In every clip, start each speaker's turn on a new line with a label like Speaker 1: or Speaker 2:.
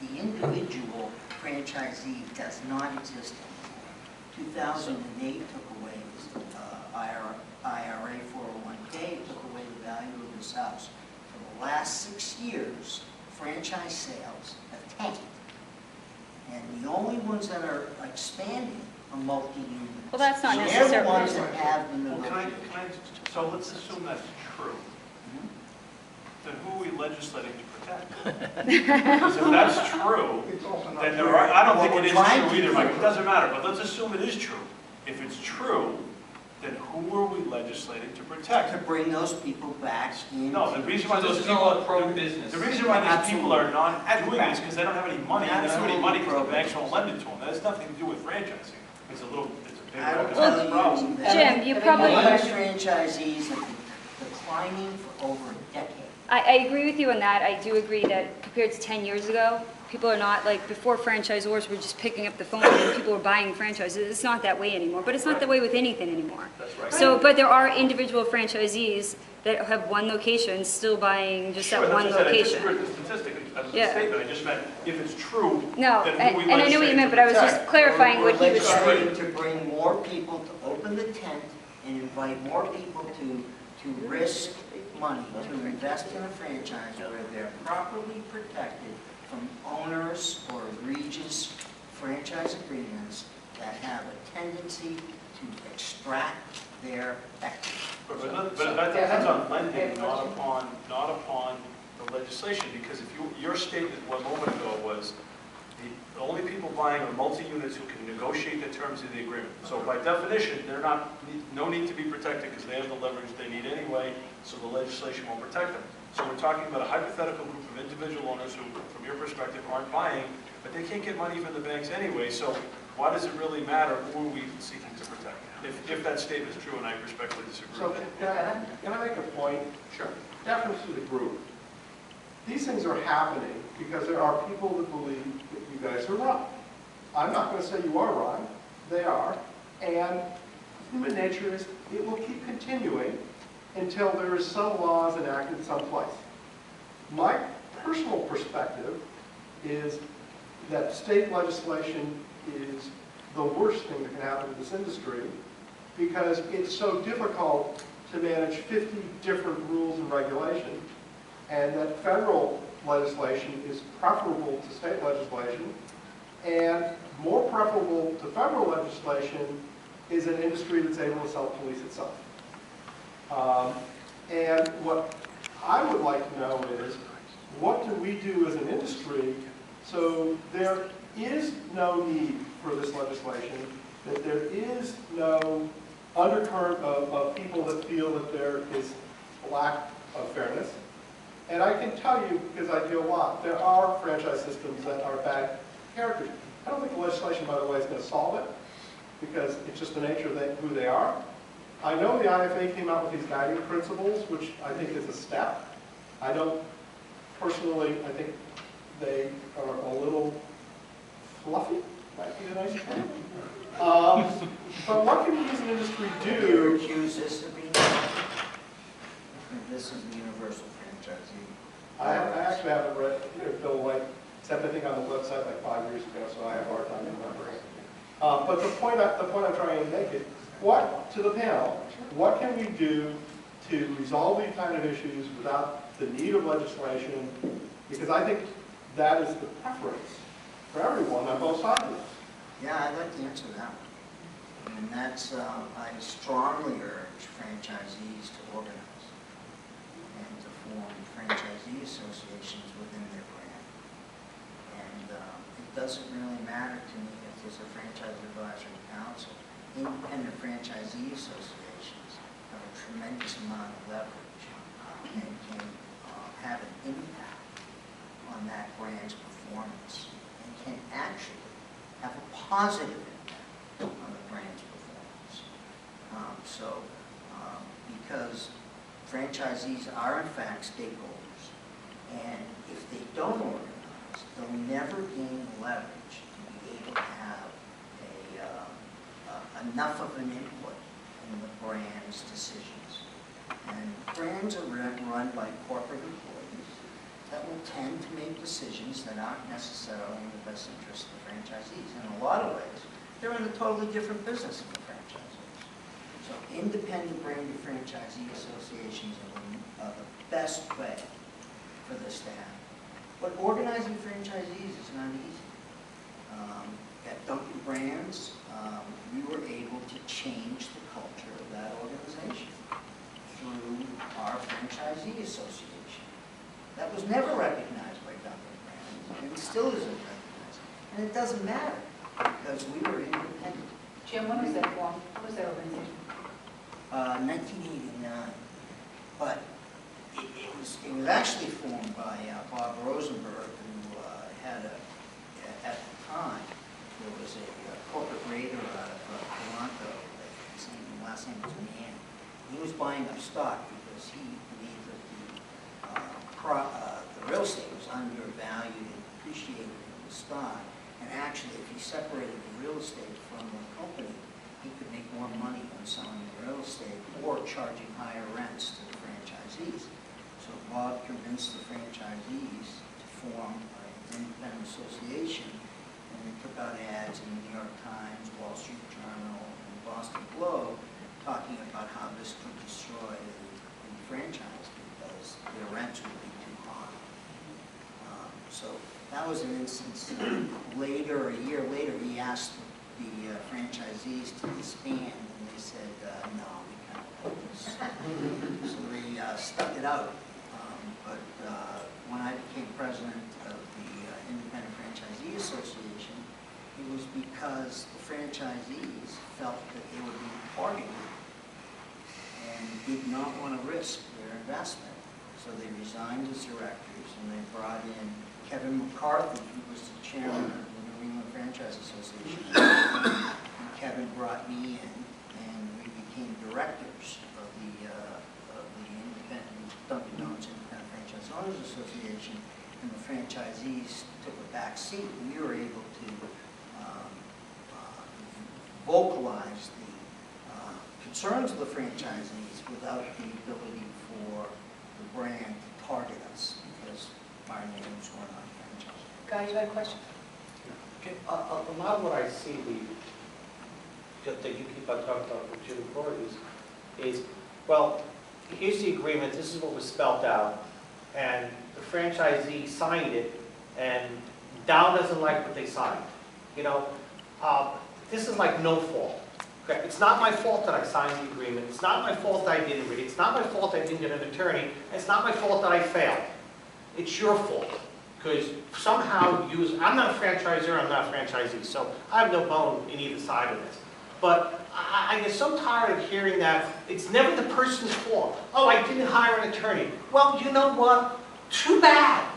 Speaker 1: the individual franchisee does not exist anymore. 2008 took away his IRA, 401k, took away the value of his house. For the last 6 years, franchise sales have tanked. And the only ones that are expanding are multi-units.
Speaker 2: Well, that's not
Speaker 1: They're
Speaker 2: necessarily
Speaker 1: the ones that have the
Speaker 3: Well,
Speaker 1: negotiation.
Speaker 3: so let's assume that's true. Then who are we legislating to protect? Because if that's true, then there are, I don't think it is true either, Mike, it doesn't matter, but let's assume it is true. If it's true, then who are we legislating to protect?
Speaker 1: To bring those people back in.
Speaker 3: No, the reason why those
Speaker 4: This is
Speaker 3: people,
Speaker 4: all pro-business.
Speaker 3: the reason why these people are not doing it is because they don't have any money, and they don't have any money because the
Speaker 1: Absolutely.
Speaker 3: banks won't lend it to them. That has nothing to do with franchising. It's a big
Speaker 1: I will
Speaker 3: economic
Speaker 1: tell
Speaker 3: problem.
Speaker 1: you that
Speaker 2: Jim, you probably...
Speaker 1: most franchisees have been declining for over a decade.
Speaker 2: I agree with you on that. I do agree that compared to 10 years ago, people are not, like, before franchisors were just picking up the phone and people were buying franchises. It's not that way anymore, but it's not that way with anything anymore.
Speaker 3: That's right.
Speaker 2: So, but there are individual franchisees that have one location still buying just
Speaker 3: Sure,
Speaker 2: that one
Speaker 3: that's what I said. I disagree
Speaker 2: location.
Speaker 3: with the statistic, as a
Speaker 2: Yeah.
Speaker 3: statement, I just meant, if it's true,
Speaker 2: No,
Speaker 3: then
Speaker 2: and
Speaker 3: who are we
Speaker 2: and I knew what you
Speaker 3: legislating
Speaker 2: meant,
Speaker 3: to
Speaker 2: but I was just
Speaker 3: protect?
Speaker 2: clarifying what he was
Speaker 1: We're
Speaker 2: saying.
Speaker 1: legislating to bring more people to open the tent and invite more people to risk money, to invest in a franchise where they're properly protected from onerous or egregious franchise agreements that have a tendency to extract their equity.
Speaker 3: But that depends on lending, not upon the legislation, because if your statement 1 moment ago was, the only people buying are multi-units who can negotiate the terms of the agreement. So by definition, they're no need to be protected because they have the leverage they need anyway, so the legislation won't protect them. So we're talking about a hypothetical group of individual owners who, from your perspective, aren't buying, but they can't get money from the banks anyway, so why does it really matter who are we seeking to protect? If that statement is true, and I respectfully disagree
Speaker 5: So
Speaker 3: with it.
Speaker 5: can I make a point?
Speaker 3: Sure.
Speaker 5: Deference to the group. These things are happening because there are people that believe that you guys are wrong. I'm not going to say you are wrong. They are. And human nature is it will keep continuing until there is some laws enacted someplace. My personal perspective is that state legislation is the worst thing that can happen to this industry because it's so difficult to manage 50 different rules and regulations, and that federal legislation is preferable to state legislation, and more preferable to federal legislation is an industry that's able to self-police itself. And what I would like to know is, what do we do as an industry so there is no need for this legislation, that there is no undercurrent of people that feel that there is a lack of fairness. And I can tell you, because I do a lot, there are franchise systems that are bad characters. I don't think the legislation, by the way, is going to solve it, because it's just the nature of who they are. I know the IFA came out with these guiding principles, which I think is a step. I don't, personally, I think they are a little fluffy, might be a nice term. But what can we as an industry
Speaker 1: You
Speaker 5: do?
Speaker 1: accuse this of being, this is the universal franchisee.
Speaker 5: I actually haven't read Bill White, except I think on the website like 5 years ago, so I have a hard time remembering. But the point I'm trying to make is, to the panel, what can we do to resolve these kind of issues without the need of legislation? Because I think that is the preference for everyone on both sides of this.
Speaker 1: Yeah, I'd like to answer that one. And that's, I strongly urge franchisees to organize and to form franchisee associations within their brand. And it doesn't really matter to me if there's a franchise advisory council. Independent franchisee associations have a tremendous amount of leverage and can have an impact on that brand's performance and can actually have a positive impact on the brand's performance. Because franchisees are in fact stakeholders, and if they don't organize, they'll never gain leverage to be able to have enough of an input in the brand's decisions. And brands are run by corporate employees. that will tend to make decisions that aren't necessarily in the best interest of the franchisees. In a lot of ways, they're in a totally different business than the franchisors. So independent branded franchisee associations are the best way for this to happen. But organizing franchisees is not easy. At Dunkin' Brands, we were able to change the culture of that organization through our franchisee association. That was never recognized by Dunkin' Brands, and it still isn't recognized. And it doesn't matter, because we were independent.
Speaker 4: Jim, when was that formed? What was that organization?
Speaker 1: 1989. But it was actually formed by Bob Rosenberg, who had at the time, there was a corporate raider out of Toronto, his last name was Mann. He was buying up stock because he believed that the real estate was undervalued and appreciated in the stock. And actually, if he separated the real estate from the company, he could make more money on selling the real estate or charging higher rents to the franchisees. So Bob convinced the franchisees to form an independent association, and they took out ads in the New York Times, Wall Street Journal, and Boston Globe, talking about how this could destroy the franchise because their rents would be too high. So that was an instance. Later, a year later, he asked the franchisees to disband, and they said, no, we can't do this. So they stuck it out. But when I became president of the Independent Franchisee Association, it was because the franchisees felt that they were being targeted and did not want to risk their investment. So they resigned as directors, and they brought in Kevin McCarthy, who was the chairman of the New England Franchise Association. And Kevin brought me in, and we became directors of the Independent Dunkin' Donuts Independent Franchise Owners Association, and the franchisees took a back seat, and we were able to vocalize the concerns of the franchisees without the ability for the brand to target us because our names were not franchise.
Speaker 4: Guy, you had a question?
Speaker 6: Okay, a lot of what I see that you keep on talking about with Jim Coen is, well, here's the agreement, this is what was spelled out, and the franchisee signed it, and Dow doesn't like what they signed. You know, this is like no fault. Okay? It's not my fault that I signed the agreement. It's not my fault that I didn't read it. It's not my fault I didn't get an attorney. And it's not my fault that I failed. It's your fault. Because somehow I'm not a franchisor, I'm not a franchisee, so I have no bone in either side of this. But I get so tired of hearing that it's never the person's fault. Oh, I didn't hire an attorney. Well, you know what? Too bad.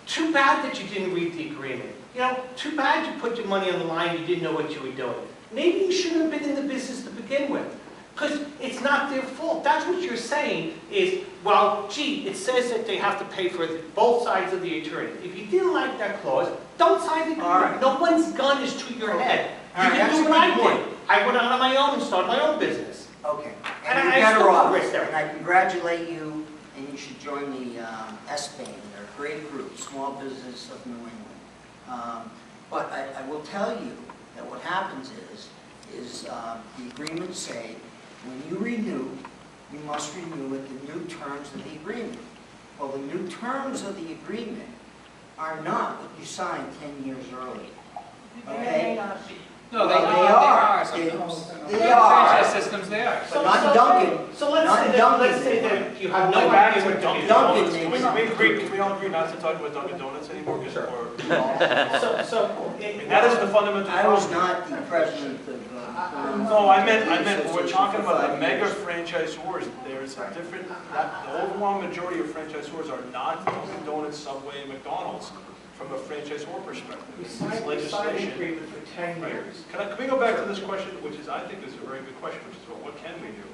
Speaker 6: Too bad that you didn't read the agreement. You know, too bad you put your money on the line, you didn't know what you were doing. Maybe you shouldn't have been in the business to begin with. Because it's not their fault. That's what you're saying is, well, gee, it says that they have to pay for both sides of the attorney. If you didn't like that clause, don't sign the agreement.
Speaker 1: Right.
Speaker 6: No one's gun is to your head. You
Speaker 1: All right,
Speaker 6: can
Speaker 1: that's
Speaker 6: do
Speaker 1: a
Speaker 6: what I
Speaker 1: good point.
Speaker 6: did. I went out on my own and started my own business.
Speaker 1: Okay.
Speaker 6: And
Speaker 1: And
Speaker 6: I
Speaker 1: you're better
Speaker 6: still
Speaker 1: off.
Speaker 6: risk there.
Speaker 1: And I congratulate you, and you should join the SBAN. They're a great group, Small Business of New England. But I will tell you that what happens is the agreements say, when you renew, you must renew with the new terms of the agreement. Well, the new terms of the agreement are not what you signed 10 years earlier. Okay?
Speaker 7: No,
Speaker 1: Well, they are. They are.
Speaker 7: Franchise systems, they are.
Speaker 1: But not Dunkin'.
Speaker 6: So
Speaker 1: Not
Speaker 6: let's
Speaker 1: Dunkin'.
Speaker 6: say that you have no
Speaker 3: Going back
Speaker 6: idea
Speaker 3: to
Speaker 6: what
Speaker 3: Dunkin'
Speaker 1: Dunkin'
Speaker 3: Donuts,
Speaker 1: makes-
Speaker 3: can we all agree not to talk about Dunkin' Donuts anymore? 'Cause
Speaker 6: Sure.
Speaker 3: that is the fundamental
Speaker 1: I was
Speaker 3: problem.
Speaker 1: not the president of.
Speaker 3: No, I meant, when we're talking about the mega franchisors, there's a different, the overwhelming majority of franchisors are not Dunkin' Donuts, Subway, and McDonald's from a franchisor perspective.
Speaker 6: We
Speaker 3: It's
Speaker 6: signed an
Speaker 3: legislation.
Speaker 6: agreement for 10
Speaker 3: Right.
Speaker 6: years.
Speaker 3: Can we go back to this question, which is, I think is a very good question, which is, well, what can we do?